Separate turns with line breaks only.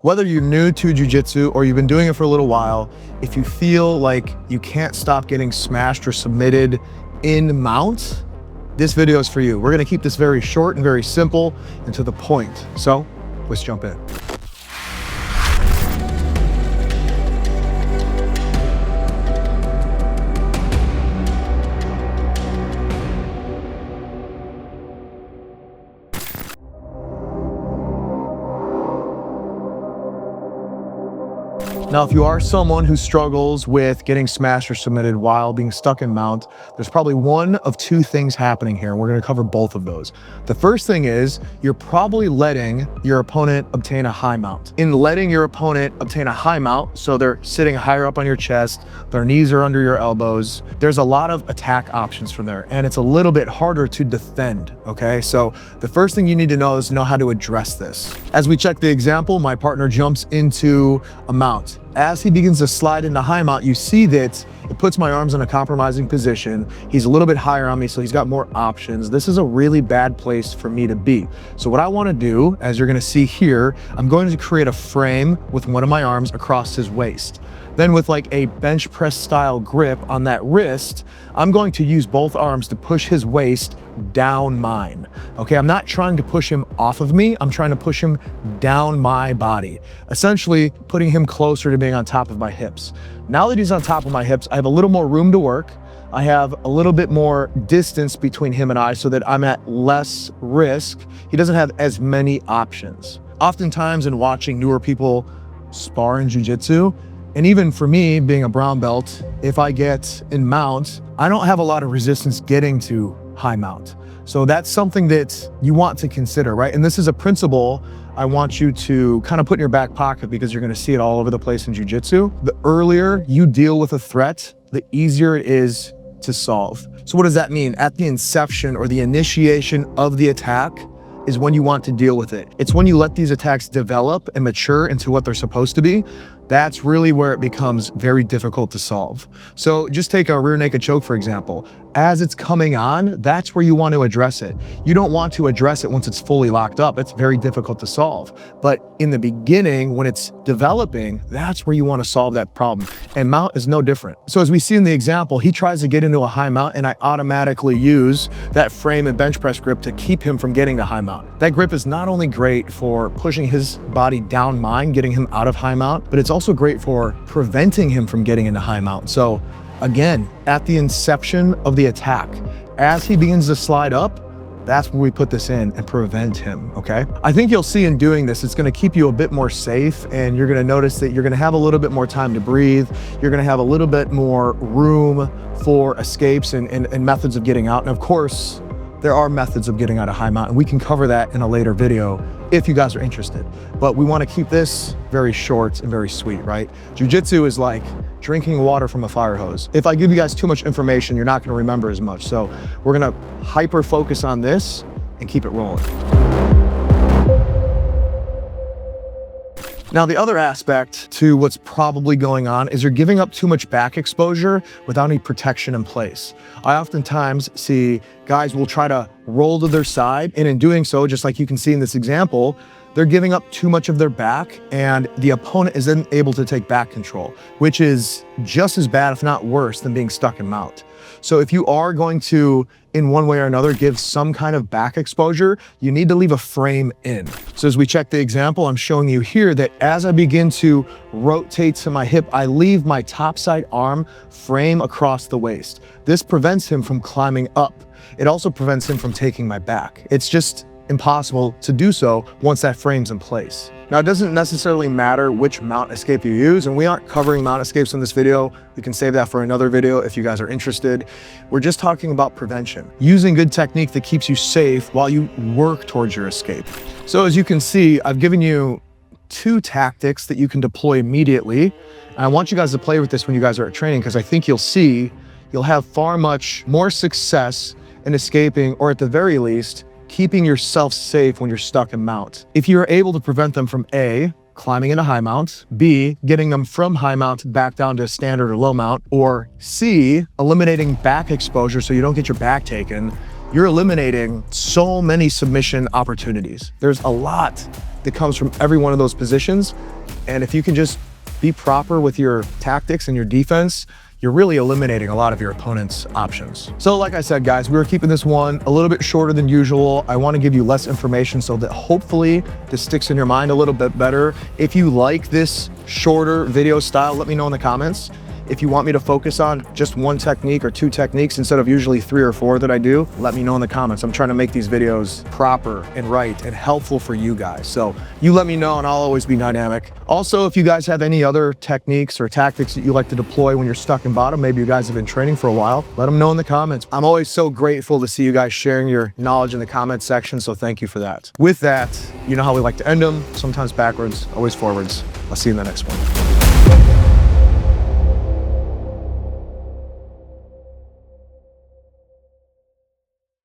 Whether you're new to jiu-jitsu or you've been doing it for a little while, if you feel like you can't stop getting smashed or submitted in mount, this video is for you. We're gonna keep this very short and very simple and to the point. So let's jump in. Now, if you are someone who struggles with getting smashed or submitted while being stuck in mount, there's probably one of two things happening here, and we're gonna cover both of those. The first thing is you're probably letting your opponent obtain a high mount. In letting your opponent obtain a high mount, so they're sitting higher up on your chest, their knees are under your elbows, there's a lot of attack options from there, and it's a little bit harder to defend, okay? So the first thing you need to know is know how to address this. As we check the example, my partner jumps into a mount. As he begins to slide into high mount, you see that it puts my arms in a compromising position. He's a little bit higher on me, so he's got more options. This is a really bad place for me to be. So what I want to do, as you're going to see here, I'm going to create a frame with one of my arms across his waist. Then with like a bench press style grip on that wrist, I'm going to use both arms to push his waist down mine. Okay, I'm not trying to push him off of me. I'm trying to push him down my body, essentially putting him closer to being on top of my hips. Now that he's on top of my hips, I have a little more room to work. I have a little bit more distance between him and I so that I'm at less risk. He doesn't have as many options. Oftentimes in watching newer people spar in jiu-jitsu, and even for me, being a brown belt, if I get in mount, I don't have a lot of resistance getting to high mount. So that's something that you want to consider, right? And this is a principle I want you to kind of put in your back pocket because you're gonna see it all over the place in jiu-jitsu. The earlier you deal with a threat, the easier it is to solve. So what does that mean? At the inception or the initiation of the attack is when you want to deal with it. It's when you let these attacks develop and mature into what they're supposed to be. That's really where it becomes very difficult to solve. So just take a rear naked choke, for example. As it's coming on, that's where you want to address it. You don't want to address it once it's fully locked up. It's very difficult to solve. But in the beginning, when it's developing, that's where you want to solve that problem. And mount is no different. So as we see in the example, he tries to get into a high mount and I automatically use that frame and bench press grip to keep him from getting to high mount. That grip is not only great for pushing his body down mine, getting him out of high mount, but it's also great for preventing him from getting into high mount. So again, at the inception of the attack, as he begins to slide up, that's where we put this in and prevent him, okay? I think you'll see in doing this, it's gonna keep you a bit more safe and you're gonna notice that you're gonna have a little bit more time to breathe. You're gonna have a little bit more room for escapes and methods of getting out. And of course, there are methods of getting out of high mount and we can cover that in a later video if you guys are interested. But we wanna keep this very short and very sweet, right? Jiu-jitsu is like drinking water from a fire hose. If I give you guys too much information, you're not gonna remember as much. So we're gonna hyper focus on this and keep it rolling. Now, the other aspect to what's probably going on is you're giving up too much back exposure without any protection in place. I oftentimes see guys will try to roll to their side, and in doing so, just like you can see in this example, they're giving up too much of their back, and the opponent is then able to take back control, which is just as bad, if not worse, than being stuck in mount. So if you are going to, in one way or another, give some kind of back exposure, you need to leave a frame in. So as we check the example, I'm showing you here that as I begin to rotate to my hip, I leave my top side arm frame across the waist. This prevents him from climbing up. It also prevents him from taking my back. It's just impossible to do so once that frame's in place. Now, it doesn't necessarily matter which mount escape you use, and we aren't covering mount escapes in this video. We can save that for another video if you guys are interested. We're just talking about prevention, using good technique that keeps you safe while you work towards your escape. So as you can see, I've given you two tactics that you can deploy immediately. And I want you guys to play with this when you guys are at training, because I think you'll see you'll have far much more success in escaping, or at the very least, keeping yourself safe when you're stuck in mount. If you're able to prevent them from A, climbing into high mount, B, getting them from high mount back down to standard or low mount, or C, eliminating back exposure so you don't get your back taken, you're eliminating so many submission opportunities. There's a lot that comes from every one of those positions. And if you can just be proper with your tactics and your defense, you're really eliminating a lot of your opponent's options. So like I said, guys, we were keeping this one a little bit shorter than usual. I want to give you less information so that hopefully this sticks in your mind a little bit better. If you like this shorter video style, let me know in the comments. If you want me to focus on just one technique or two techniques instead of usually 3 or 4 that I do, let me know in the comments. I'm trying to make these videos proper and right and helpful for you guys. So you let me know and I'll always be dynamic. Also, if you guys have any other techniques or tactics that you like to deploy when you're stuck in bottom, maybe you guys have been training for a while, let them know in the comments. I'm always so grateful to see you guys sharing your knowledge in the comments section, so thank you for that. With that, you know how we like to end them, sometimes backwards, always forwards. I'll see you in the next one.